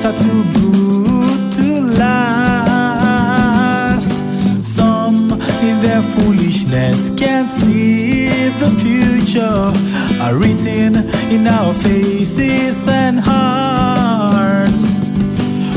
times are too good to last. Some in their foolishness can't see the future, are written in our faces and hearts.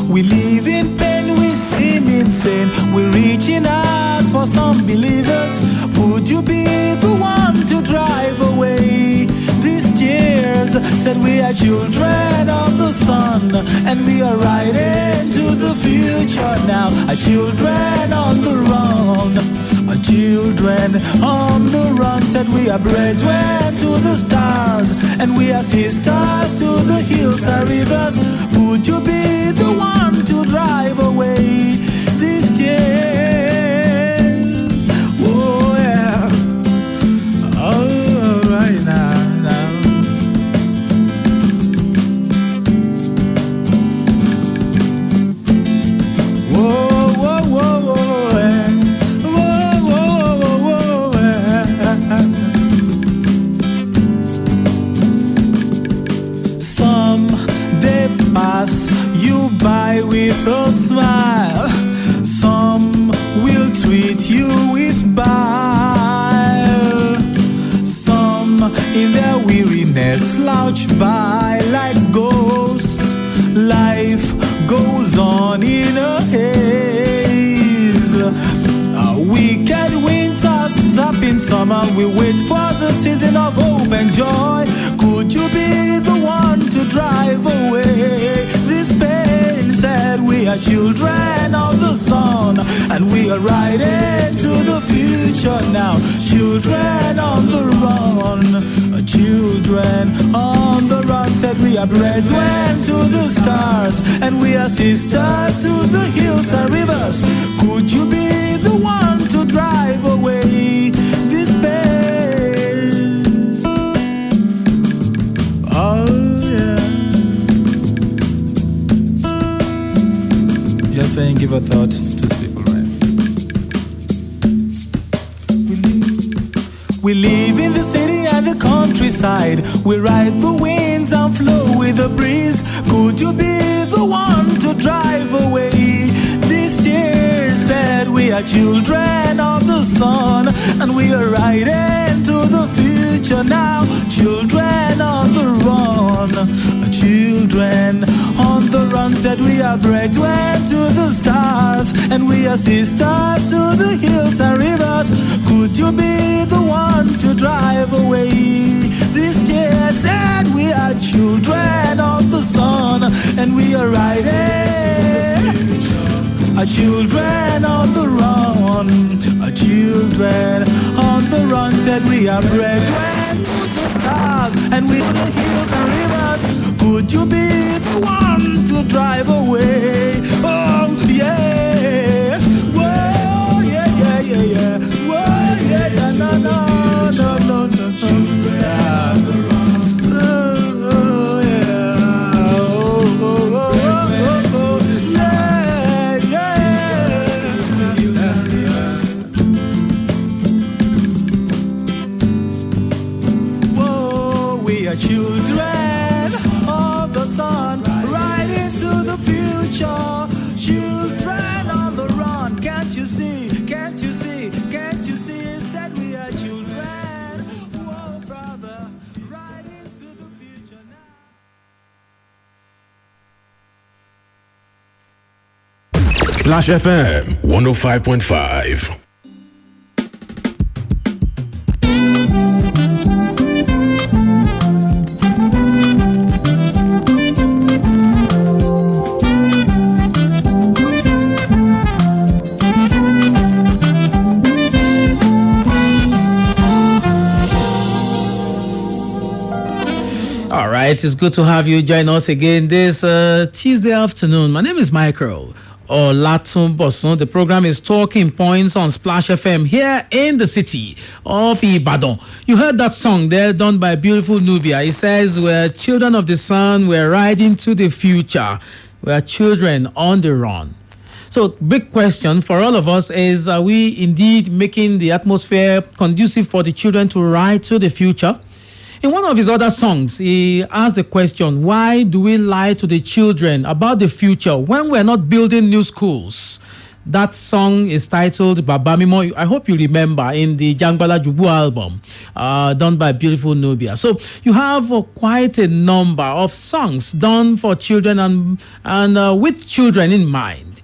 We live in pain, we seem insane, we're reaching out for some believers. Would you be the one to drive away these tears? Said we are children of the sun, and we are riding to the future now. Our children on the run, our children on the run. Said we are brethren to the stars, and we are sisters to the hills and rivers. Would you be the one to drive away these tears? Oh yeah. Oh, right now. Whoa, whoa, whoa, whoa, yeah. Whoa, whoa, whoa, whoa, yeah. Some they pass you by with a smile, some will treat you with bile, some in their weariness slouch by like ghosts. Life goes on in a haze. A wicked winter up in summer, we wait for the season of hope and joy. Could you be the one to drive away this pain? Said we are children of the sun, and we are riding to the future now. Children on the run, children on the run. Said we are brethren to the stars, and we are sisters to the hills and rivers. Could you be the one to drive away this pain? Oh yeah. Just saying, give a thought to people, right? We live in the city and the countryside. We ride the winds and flow with the breeze. Could you be the one to drive away these tears? Said we are children of the sun, and we are riding to the future now. Children on the run, children on the run. Said we are brethren to the stars, and we are sisters to the hills and rivers. Could you be the one to drive away these tears? Said we are children of the sun, and we are riding. Our children on the run, our children on the run. Said we are brethren to the stars, and we are the hills and rivers. Could you be the one to drive away? Oh yeah, whoa, yeah, yeah, yeah, yeah, whoa, yeah, yeah, no, no, no, no, no, children on the run. Oh yeah, oh, oh, oh, oh, oh, oh, yeah, yeah. Whoa, we are children of the sun, right into the future. Children on the run. Can't you see? Can't you see? Can't you see? Said we are children. Whoa, brother, right into the future now. Splash FM 105.5. All right, it's good to have you join us again this Tuesday afternoon. My name is Michael Olatunbosun. The program is Talking Points on Splash FM here in the city of Ibadan. You heard that song there done by beautiful Nubia. It says, we're children of the sun, we're riding to the future. We're children on the run. So big question for all of us is, are we indeed making the atmosphere conducive for the children to ride to the future? In one of his other songs, he asked the question, why do we lie to the children about the future when we're not building new schools? That song is titled Babamimo. I hope you remember, in the Jangbala Jubu album done by beautiful Nubia. So you have quite a number of songs done for children and with children in mind.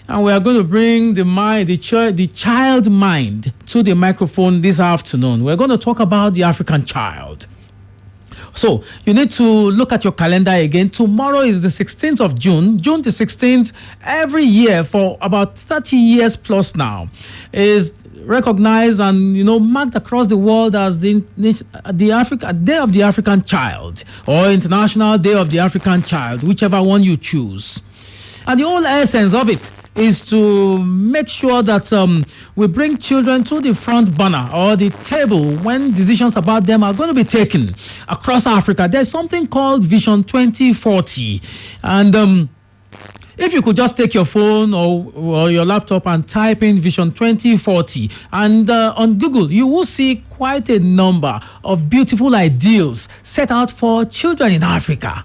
And we are going to bring the child mind to the microphone this afternoon. We're going to talk about the African child. So you need to look at your calendar again. Tomorrow is the 16th of June. June the 16th, every year for about 30 years plus now, is recognized and marked across the world as the Day of the African Child, or International Day of the African Child, whichever one you choose. And the whole essence of it is to make sure that we bring children to the front burner or the table when decisions about them are going to be taken across Africa. There's something called Vision 2040. And if you could just take your phone or your laptop and type in Vision 2040, and on Google, you will see quite a number of beautiful ideals set out for children in Africa.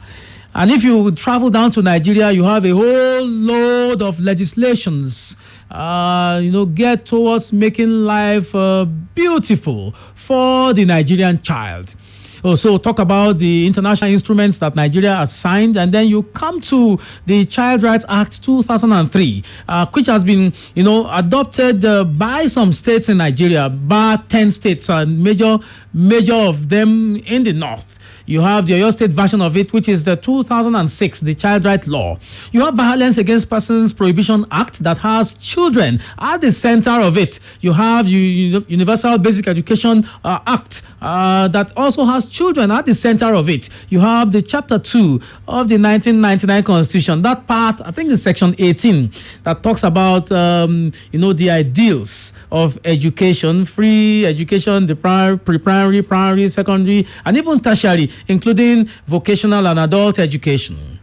And if you travel down to Nigeria, you have a whole load of legislations, get towards making life beautiful for the Nigerian child. Also, talk about the international instruments that Nigeria has signed, and then you come to the Child Rights Act 2003, which has been, adopted by some states in Nigeria, bar 10 states, and major of them in the north. You have the Oyo State version of it, which is the 2006, the Child Rights Law. You have Violence Against Persons Prohibition Act that has children at the center of it. You have Universal Basic Education Act that also has children at the center of it. You have the Chapter 2 of the 1999 Constitution. That part, I think, is Section 18, that talks about, the ideals of education, free education, the pre-primary, primary, secondary, and even tertiary, including vocational and adult education.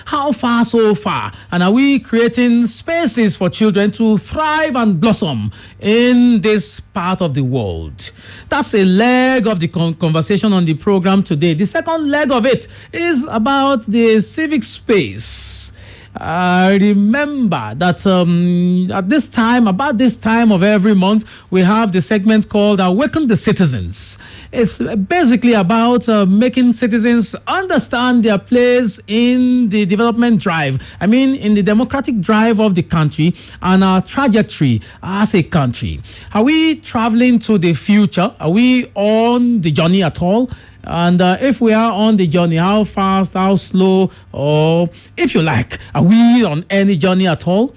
How far, so far? And are we creating spaces for children to thrive and blossom in this part of the world? That's a leg of the conversation on the program today. The second leg of it is about the civic space. I remember that about this time of every month, we have the segment called Awaken the Citizens. It's basically about making citizens understand their place in the development drive. In the democratic drive of the country and our trajectory as a country. Are we traveling to the future? Are we on the journey at all? And if we are on the journey, how fast, how slow, or if you like, are we on any journey at all?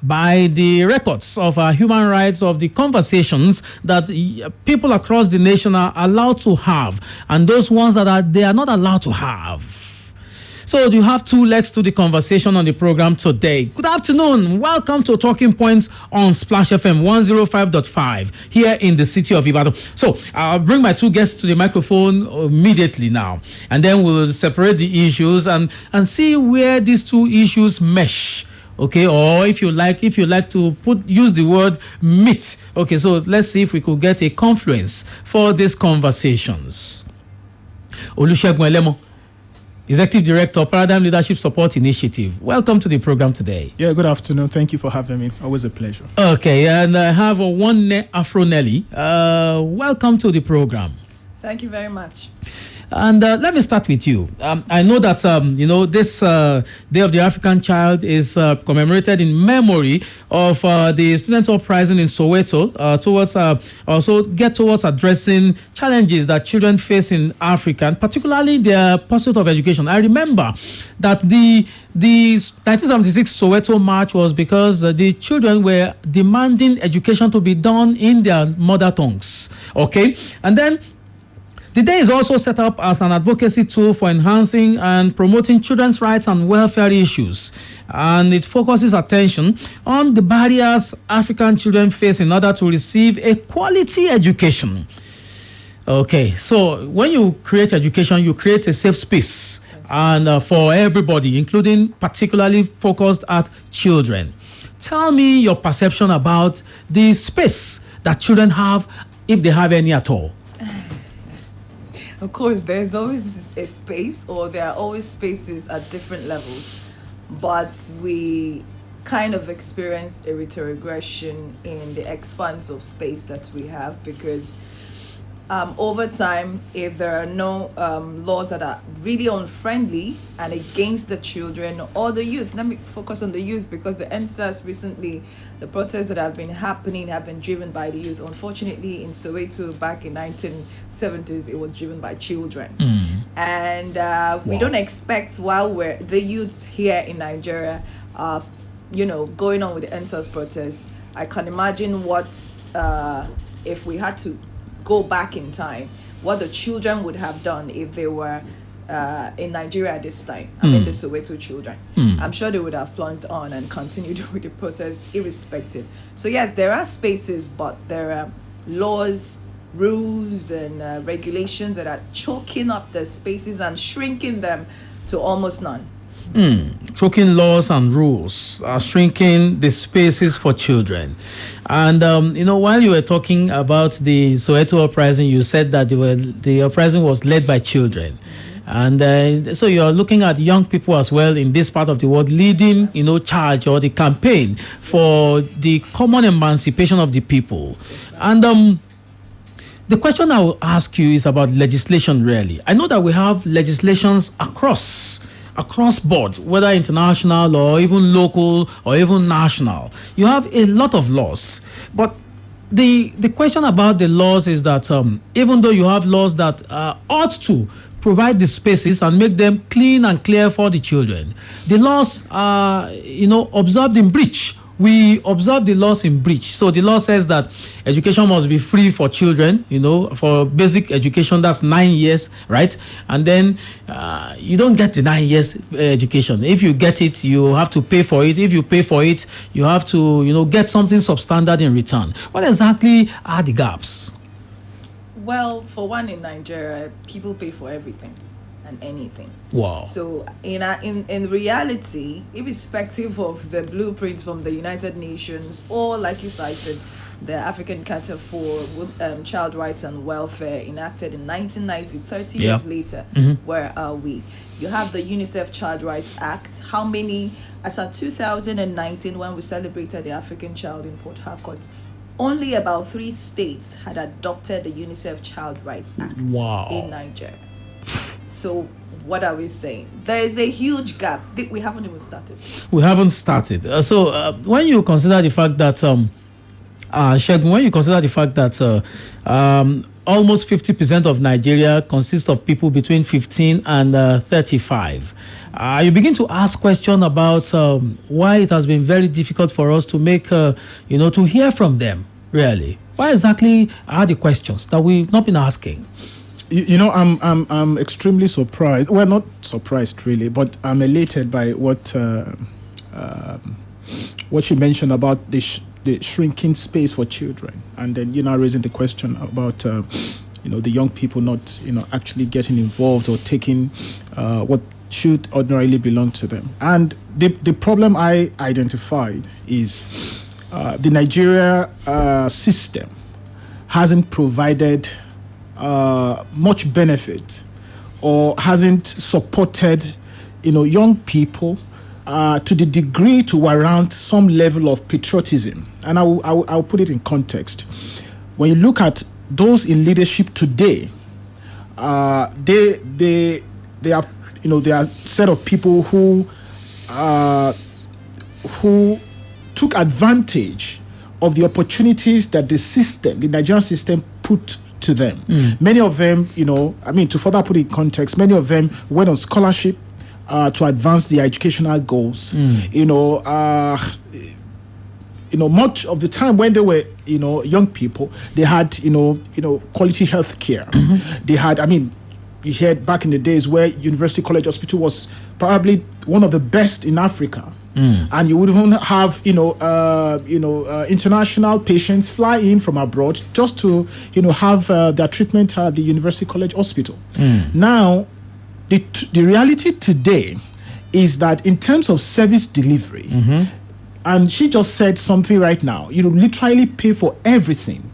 By the records of human rights, of the conversations that people across the nation are allowed to have, and those ones that they are not allowed to have. So you have two legs to the conversation on the program today. Good afternoon. Welcome to Talking Points on Splash FM 105.5 here in the city of Ibadan. So I'll bring my two guests to the microphone immediately now, and then we'll separate the issues and see where these two issues mesh. Okay, or if you like to use the word meet. Okay, so let's see if we could get a confluence for these conversations. Olusegun Elemo, Executive Director, Paradigm Leadership Support Initiative. Welcome to the program today. Yeah, good afternoon. Thank you for having me. Always a pleasure. Okay, and I have one Afro Nelly. Welcome to the program. Thank you very much. And let me start with you. I know that, this Day of the African Child is commemorated in memory of the student uprising in Soweto towards addressing challenges that children face in Africa, and particularly their pursuit of education. I remember that the 1976 Soweto March was because the children were demanding education to be done in their mother tongues. Okay? And then the day is also set up as an advocacy tool for enhancing and promoting children's rights and welfare issues. And it focuses attention on the barriers African children face in order to receive a quality education. Okay, so when you create education, you create a safe space and for everybody, including particularly focused at children. Tell me your perception about the space that children have, if they have any at all. Of course, there's always a space, or there are always spaces at different levels, but we kind of experienced a retrogression in the expanse of space that we have, because over time, if there are no laws that are really unfriendly and against the children or the youth, let me focus on the youth, because the NSAS recently, the protests that have been happening have been driven by the youth. Unfortunately, in Soweto back in 1970s, it was driven by children. And we don't expect, while we're the youth here in Nigeria, going on with the NSAS protests. I can imagine what if we had to go back in time, what the children would have done if they were in Nigeria at this time. I mean, the Soweto children. I'm sure they would have plunged on and continued with the protest irrespective. So yes, there are spaces, but there are laws, rules, and regulations that are choking up the spaces and shrinking them to almost none. Choking laws and rules are shrinking the spaces for children. And, while you were talking about the Soweto uprising, you said that the uprising was led by children. And so you're looking at young people as well in this part of the world leading, charge or the campaign for the common emancipation of the people. And the question I will ask you is about legislation, really. I know that we have legislations across board, whether international or even local or even national. You have a lot of laws. But the question about the laws is that even though you have laws that ought to provide the spaces and make them clean and clear for the children, the laws are, observed in breach. We observe the laws in breach. So the law says that education must be free for children, for basic education, that's 9 years, right? And then you don't get the 9 years education. If you get it, you have to pay for it. If you pay for it, you have to, get something substandard in return. What exactly are the gaps? Well, for one, in Nigeria, people pay for everything and anything. Wow. So in reality, irrespective of the blueprints from the United Nations, or like you cited, the African Charter for Child Rights and Welfare enacted in 1990, 30 years later, where are we? You have the UNICEF Child Rights Act. How many, as of 2019, when we celebrated the African child in Port Harcourt, only about 3 states had adopted the UNICEF Child Rights Act in Nigeria. So what are we saying? There is a huge gap. We haven't even started. We haven't started. So when you consider the fact that, Shegun, when you consider the fact that almost 50% of Nigeria consists of people between 15 and 35, you begin to ask questions about why it has been very difficult for us to make, to hear from them, really. Why exactly are the questions that we've not been asking? I'm extremely surprised. Well, not surprised really, but I'm elated by what you mentioned about the shrinking space for children, and then raising the question about the young people not actually getting involved or taking what should ordinarily belong to them. And the problem I identified is the Nigeria system hasn't provided much benefit or hasn't supported young people to the degree to warrant some level of patriotism. And I'll put it in context. When you look at those in leadership today, they are they are a set of people who took advantage of the opportunities that the Nigerian system put to them. Many of them, to further put it in context, many of them went on scholarship to advance their educational goals. Much of the time when they were, young people, they had, quality health care. They had, you heard back in the days where University College Hospital was probably one of the best in Africa. And you would even have, international patients fly in from abroad just to, have their treatment at the University College Hospital. Now, the reality today is that in terms of service delivery, and she just said something right now, you literally pay for everything.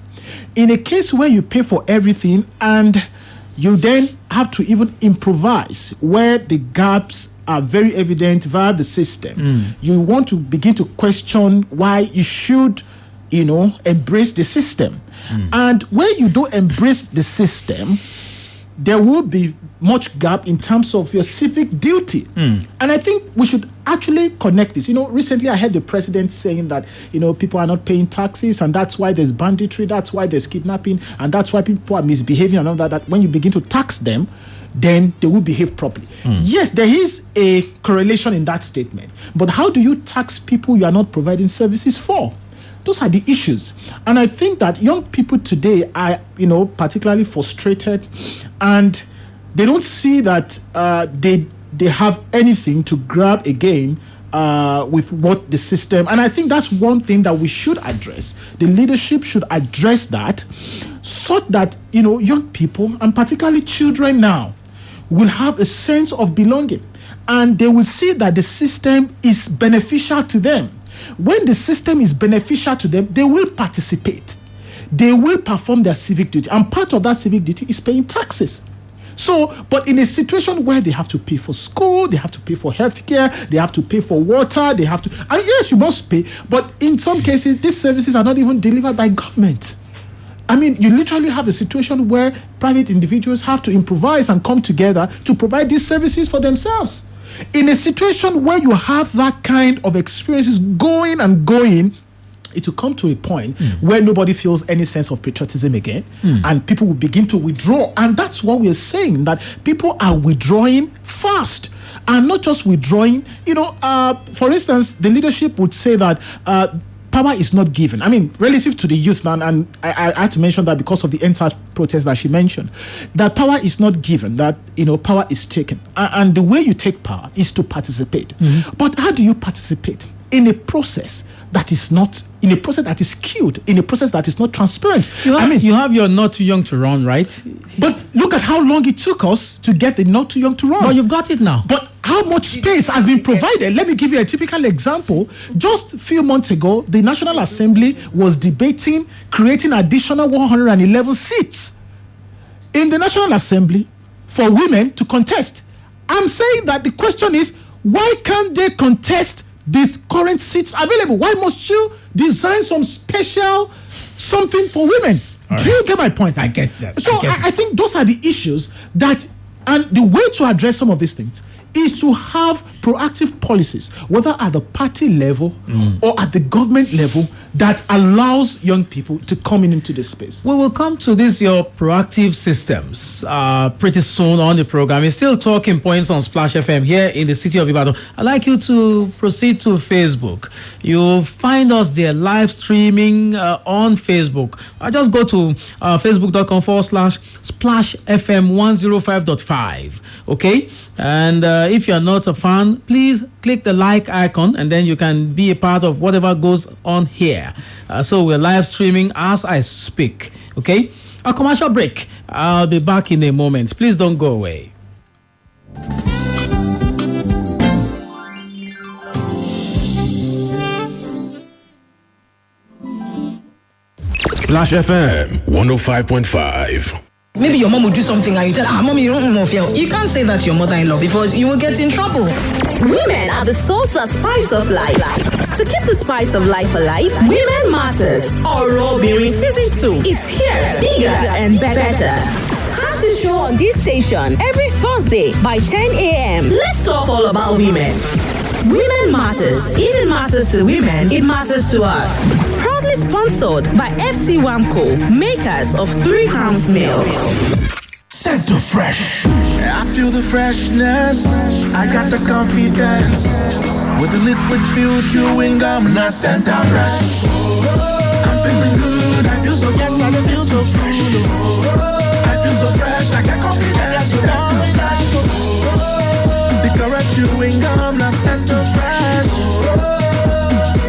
In a case where you pay for everything and You then have to even improvise where the gaps are very evident via the system. You want to begin to question why you should, embrace the system. And when you don't embrace the system, there will be much gap in terms of your civic duty. And I think we should actually connect this. Recently I heard the president saying that, people are not paying taxes, and that's why there's banditry, that's why there's kidnapping, and that's why people are misbehaving and all that when you begin to tax them, then they will behave properly. Yes, there is a correlation in that statement. But how do you tax people you are not providing services for? Those are the issues. And I think that young people today are, particularly frustrated, and they don't see that they have anything to grab again with what the system. And I think that's one thing that we should address. The leadership should address that, so that, young people, and particularly children now, will have a sense of belonging. And they will see that the system is beneficial to them. When the system is beneficial to them, they will participate. They will perform their civic duty. And part of that civic duty is paying taxes. So, but in a situation where they have to pay for school, they have to pay for healthcare, they have to pay for water, they have to, and yes, you must pay, but in some cases, these services are not even delivered by government. I mean, you literally have a situation where private individuals have to improvise and come together to provide these services for themselves. In a situation where you have that kind of experiences going and going, it will come to a point where nobody feels any sense of patriotism again, and people will begin to withdraw. And that's what we're saying, that people are withdrawing fast. And not just withdrawing, for instance, the leadership would say that power is not given. I mean, relative to the youth now, and I had to mention that because of the NSAS protest that she mentioned, that power is not given, that, power is taken. And the way you take power is to participate. But how do you participate? In a process that is not, in a process that is skewed, in a process that is not transparent. You have your not too young to run, right? But look at how long it took us to get the not too young to run. But you've got it now. But how much space has been provided? Let me give you a typical example. Just a few months ago, the National Assembly was debating creating additional 111 seats in the National Assembly for women to contest. I'm saying that the question is, why can't they contest these current seats available? Why must you design some special something for women? Do you get my point? I get that. So I think those are the issues that, and the way to address some of these things is to have proactive policies, whether at the party level or at the government level, that allows young people to come into this space. We will come to this, your proactive systems, pretty soon on the program. It's still talking points on Splash FM here in the city of Ibadan. I'd like you to proceed to Facebook. You'll find us there live streaming on Facebook. I just go to facebook.com/Splash FM 105.5. Okay? And if you're not a fan, please click the like icon, and then you can be a part of whatever goes on here. So we're live streaming as I speak. Okay? A commercial break. I'll be back in a moment. Please don't go away. Splash FM 105.5. Maybe your mom will do something and you tell her, Mommy, you don't know. You can't say that to your mother-in-law because you will get in trouble. Women are the salt and spice of life. To keep the spice of life alive, Women Matters. Orobiri Season 2. It's here, bigger and better. Catch the show on this station every Thursday by 10 a.m. Let's talk all about women. Women Matters. If it matters to women, it matters to us. Proudly sponsored by FC Wamco, makers of 3 Crowns Milk. Set to fresh. I feel the freshness. I got the confidence. With the liquid fuel chewing gum, not sent out fresh. I'm feeling good. I feel so good. Yes, I feel so fresh. I feel so fresh. I got confidence. Set to fresh. The correct chewing gum, not sent to fresh.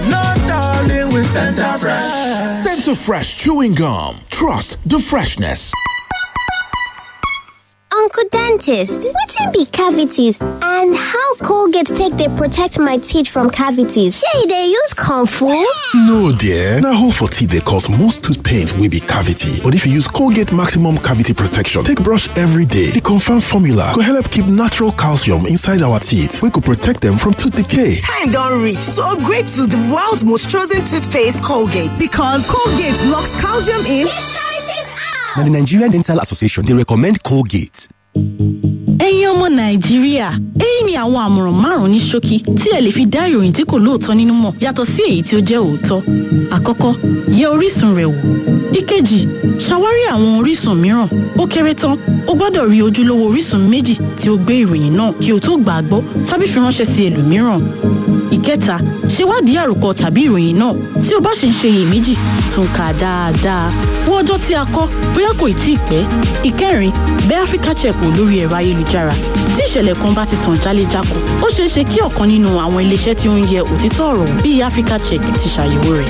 No, darling, we sent out fresh. Center Fresh Chewing Gum. Trust the freshness. Uncle Dentist, wetin be cavities and And how Colgate take they protect my teeth from cavities? Say they use Kung Fu? No, dear. Now, hole for teeth they cause most tooth pain will be cavity. But if you use Colgate Maximum Cavity Protection, take brush every day. The confirmed formula could help keep natural calcium inside our teeth. We could protect them from tooth decay. Time don't reach to upgrade to the world's most chosen toothpaste, Colgate. Because Colgate locks calcium in. Now, the Nigerian Dental Association, they recommend Colgate. Ẹ̀yin ọmọ Nàìjíríà, èyí ni àwọn àmọ̀ràn márùn-ún ní ṣókí tí ẹ lè fi dá ìròyìn tí kò lóòótọ́ nínú mọ̀ yàtọ̀ sí èyí tí ó jẹ́ òótọ́. Àkọ́kọ́, yẹ orísun rẹ̀ wò. Ìkejì, ṣàwárí àwọn orísun mìíràn. Ó kéré tán, o gbọ́dọ̀ rí ojúlówó orísun méjì tí ó gbé ìròyìn náà kí o tó gbà á gbọ́ tàbí fi ránṣẹ́ sí ẹlòmíràn. Ìkẹta, ṣèwádìí àròkọ tàbí ìròyìn náà. Tí o bá ṣe ń ṣe iyèméjì, tún kà dáadáa. Wo ọjọ́ tí a kọ, bóyá kò tíì pẹ́. Ìkẹrin, bẹ̀ Africa Check wò lórí ẹ̀rọ ayélujára. Tí ìṣẹ̀lẹ̀ kan bá ti tàn jálẹ̀jákò, ó ṣeé ṣe kí ọ̀kan nínú àwọn iléeṣẹ́ tí ó ń yẹ òtítọ́ ọ̀rọ̀ bíi Africa Check ti ṣàyẹ̀wò rẹ̀.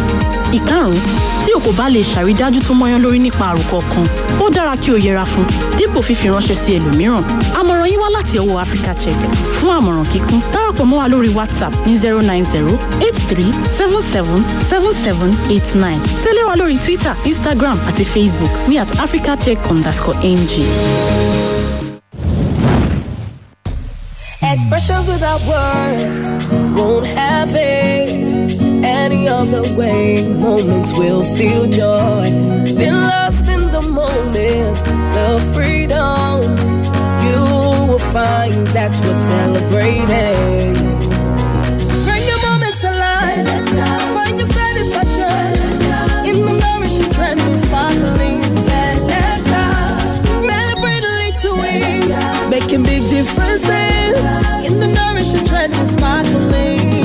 Ìkarùn-ún, tí o kò bá lè ṣàrídájú tó mọ́yán lórí nípa àròkọ kan, ó dára kí o yẹra fún dípò fífi ránṣẹ́ sí ẹlòmíràn. Àmọ̀ràn yín wá láti ọwọ́ Africa Check. Fún àmọ̀ràn kíkún, darapọ̀ mọ́ wa lórí WhatsApp ní 090-8377-7789. Tẹ̀lé wa lórí Twitter, Instagram àti Facebook ní @africacheck_ng. Expressions without words won't have it any other way. Moments will feel joy. Been lost in the moment, the freedom. You will find that's what's celebrating. Bring your moments alive. Find your satisfaction in the nourishing, trendy, sparkling. Celebrate to win, making big differences in the nourishing, trendy, sparkling.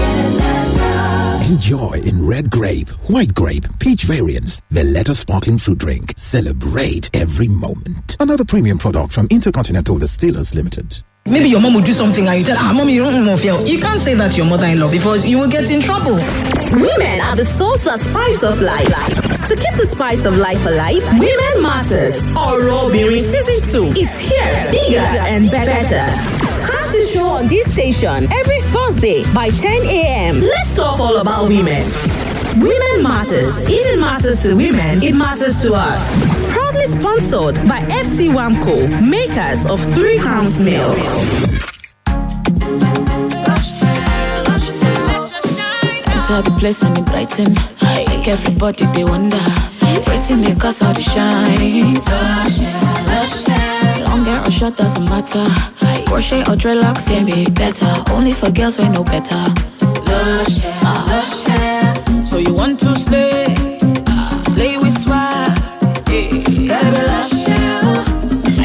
Enjoy in red grape, white grape, peach variants. The Letter Sparkling Fruit Drink. Celebrate every moment. Another premium product from Intercontinental Distillers Limited. Maybe your mom will do something and you tell her, Mommy, you don't know. You can't say that to your mother-in-law because you will get in trouble. Women are the salt and spice of life. To keep the spice of life alive, Women Matters. Orobirin Season 2. It's here, bigger and better. Catch the show on this station every Thursday by 10 a.m. Let's talk all about women. Women Matters. If it matters to women, it matters to us. Proudly sponsored by FC Wamco, makers of 3 Crowns Milk. Enter the place and it brighten. Make everybody they wonder. Waiting they cause all the shine. Lush hair, lush hair. Long hair or short doesn't matter. Crochet or dreadlocks can be better. Only for girls we know better. Lush hair, lush hair. So you want to slay? Slay with swag. Gotta be lush hair.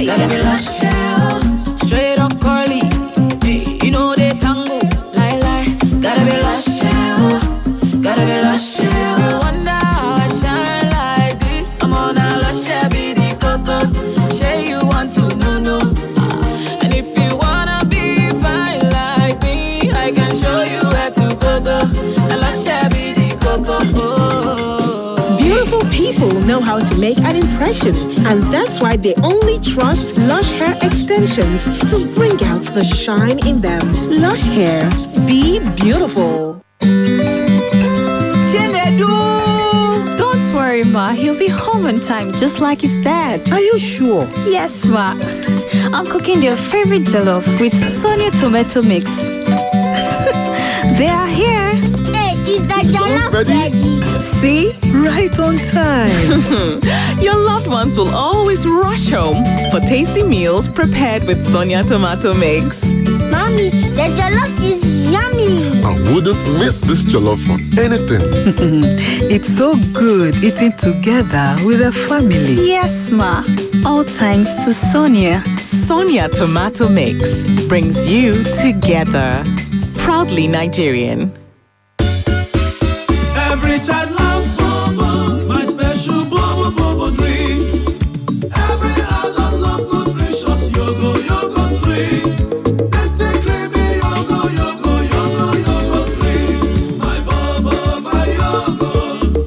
Gotta be lush hair. Straight or curly. You know they tango. Lie, lie. Gotta be lush hair. Gotta be lush hair. You wonder how I shine like this. I'm on a lush hair, be the coco. Say you want to know. And if you wanna be fine like me, I can show you where to go. A lush hair, be the coco. Beautiful people know how to make an impression, and that's why they only trust Lush Hair Extensions to bring out the shine in them. Lush Hair, be beautiful. Don't worry, Ma. He'll be home on time, just like his dad. Are you sure? Yes, Ma. I'm cooking their favorite jollof with Sonia tomato mix. They are here. Hey, is the jollof ready? See? Right on time. Your loved ones will always rush home for tasty meals prepared with Sonia tomato mix. Mommy, the jollof is yummy. I wouldn't miss this jollof for anything. It's so good eating together with a family. Yes, Ma. All thanks to Sonia. Sonia tomato mix brings you together. Proudly Nigerian. Every child loves Bobo, my special Bobo drink. Every adult loves nutritious yogo stream. Tasty creamy yogo stream. My Bobo, my yogo,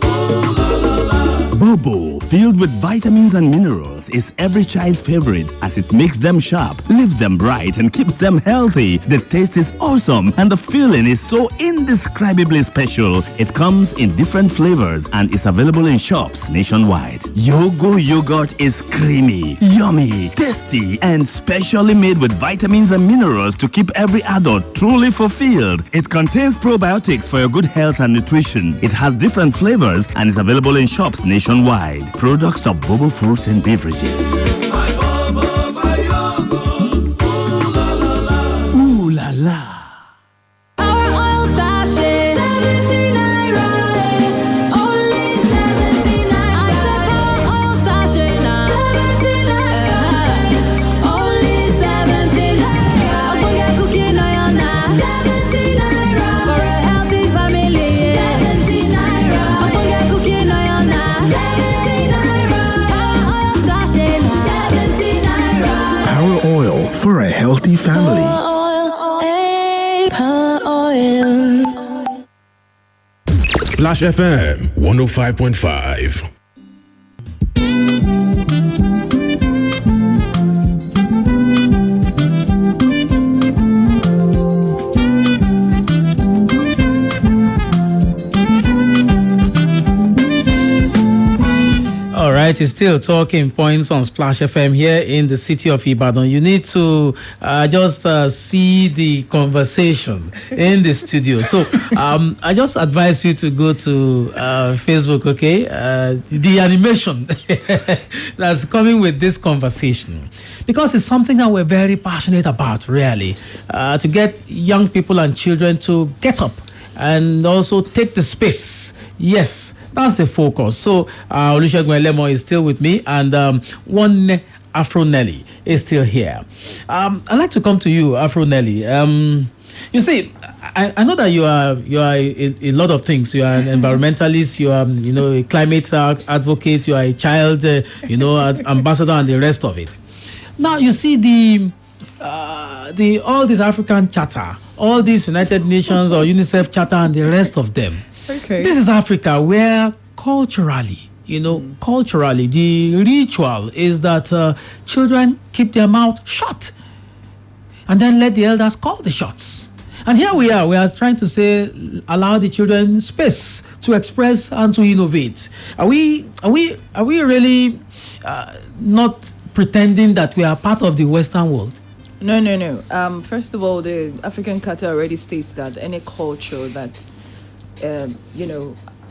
ooh la la la. Bobo, feel Filled with vitamins and minerals, is every child's favorite as it makes them sharp, leaves them bright, and keeps them healthy. The taste is awesome and the feeling is so indescribably special. It comes in different flavors and is available in shops nationwide. Yogo yogurt is creamy, yummy, tasty, and specially made with vitamins and minerals to keep every adult truly fulfilled. It contains probiotics for your good health and nutrition. It has different flavors and is available in shops nationwide. Products of Bobo Fruits and Beverages. Ooh la la. For a healthy family. Splash FM 105.5. All right, it's still talking points on Splash FM here in the city of Ibadan. You need to just see the conversation in the studio. So I just advise you to go to Facebook, okay? The animation that's coming with this conversation. Because it's something that we're very passionate about, really. To get young people and children to get up and also take the space. Yes. That's the focus. So, Olusegun Elemo is still with me, and one Afro Nelly is still here. I'd like to come to you, Afro Nelly. You see, I know that you are a lot of things. You are an environmentalist. You are, a climate advocate. You are a child, ambassador, and the rest of it. Now, you see the all this African Charter, all these United Nations or UNICEF Charter, and the rest of them. Okay. This is Africa where culturally, culturally, the ritual is that children keep their mouth shut and then let the elders call the shots. And here we are trying to say, allow the children space to express and to innovate. Are we really not pretending that we are part of the Western world? No. First of all, the African Charter already states that any culture that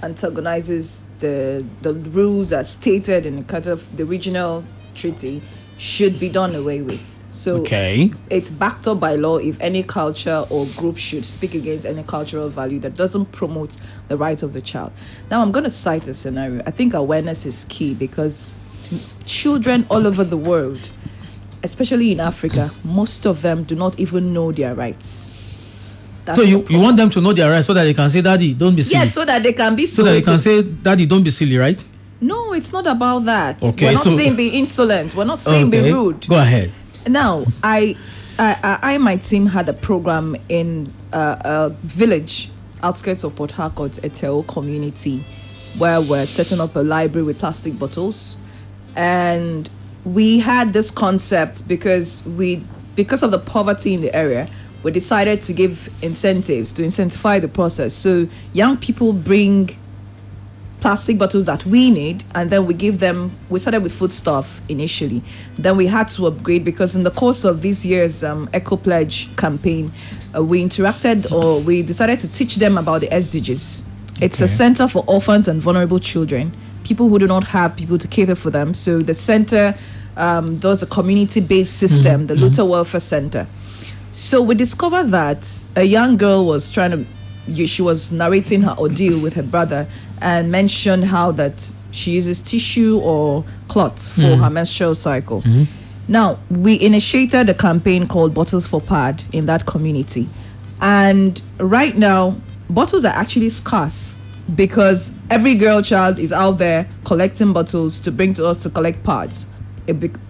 antagonizes the rules as stated in the Charter of the regional treaty should be done away with. So it's backed up by law if any culture or group should speak against any cultural value that doesn't promote the rights of the child. Now, I'm going to cite a scenario. I think awareness is key because children all over the world, especially in Africa, most of them do not even know their rights. So you want them to know their rights so that they can say, Daddy, don't be silly. Yes, so that they can be so that they can say, Daddy, don't be silly, right? No, it's not about that. Okay, we're not saying be insolent. We're not saying be rude. Go ahead. Now, I and my team had a program in a village outskirts of Port Harcourt, Eteo community, where we're setting up a library with plastic bottles, and we had this concept because of the poverty in the area. We decided to give incentives to incentivize the process. So young people bring plastic bottles that we need, and then we give them. We started with foodstuff initially. Then we had to upgrade because in the course of this year's Eco Pledge campaign, we decided to teach them about the SDGs. It's a center for orphans and vulnerable children, people who do not have people to cater for them. So the center does a community-based system, the Luther Welfare Center. So we discovered that a young girl was she was narrating her ordeal with her brother and mentioned how that she uses tissue or cloth for her menstrual cycle. Now, we initiated a campaign called Bottles for Pad in that community. And right now, bottles are actually scarce because every girl child is out there collecting bottles to bring to us to collect pads.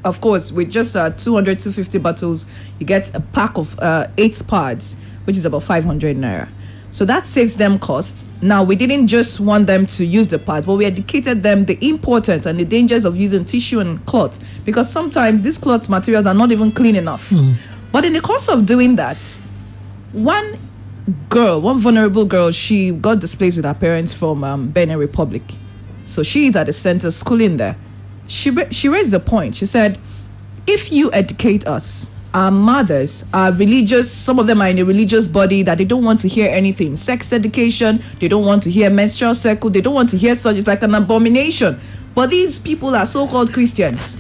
Of course, with just 250 bottles, you get a pack of 8 pads, which is about 500 naira. So that saves them costs. Now, we didn't just want them to use the pads, but we educated them the importance and the dangers of using tissue and cloth, because sometimes these cloth materials are not even clean enough. But in the course of doing that, one vulnerable girl, she got displaced with her parents from Benin Republic. So she is at the center schooling there. She raised the point. She said, if you educate us, our mothers are religious, some of them are in a religious body that they don't want to hear anything. Sex education, they don't want to hear menstrual cycle, they don't want to hear such, it's like an abomination. But these people are so-called Christians.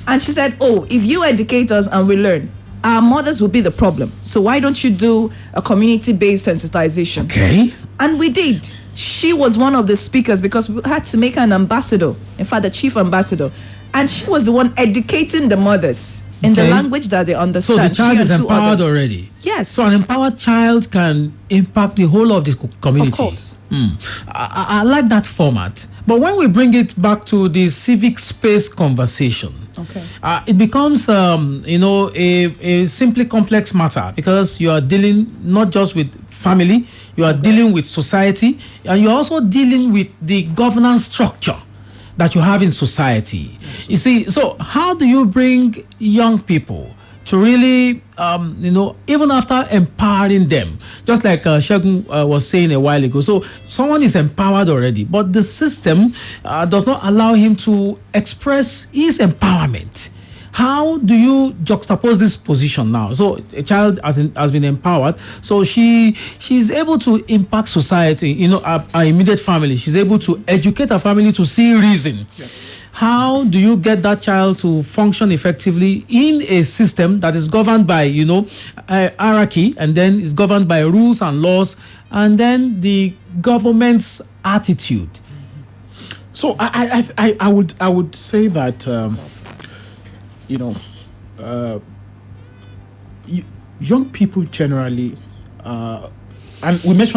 And she said, oh, if you educate us and we learn, our mothers will be the problem. So why don't you do a community-based sensitization? Okay. And we did. She was one of the speakers because we had to make her an ambassador, in fact, the chief ambassador. And she was the one educating the mothers in the language that they understand. So the child is empowered already? Yes. So an empowered child can impact the whole of the community? Of course. I like that format. But when we bring it back to the civic space conversation, it becomes, a simply complex matter, because you are dealing not just with family, you are dealing with society, and you're also dealing with the governance structure that you have in society. You see, so how do you bring young people to really, even after empowering them, just like Shegun was saying a while ago, so someone is empowered already, but the system does not allow him to express his empowerment. How do you juxtapose this position now? So a child has been empowered, so she's able to impact society, our immediate family. She's able to educate her family to see reason. How do you get that child to function effectively in a system that is governed by, hierarchy, and then is governed by rules and laws, and then the government's attitude? So I would say that young people generally, and we mentioned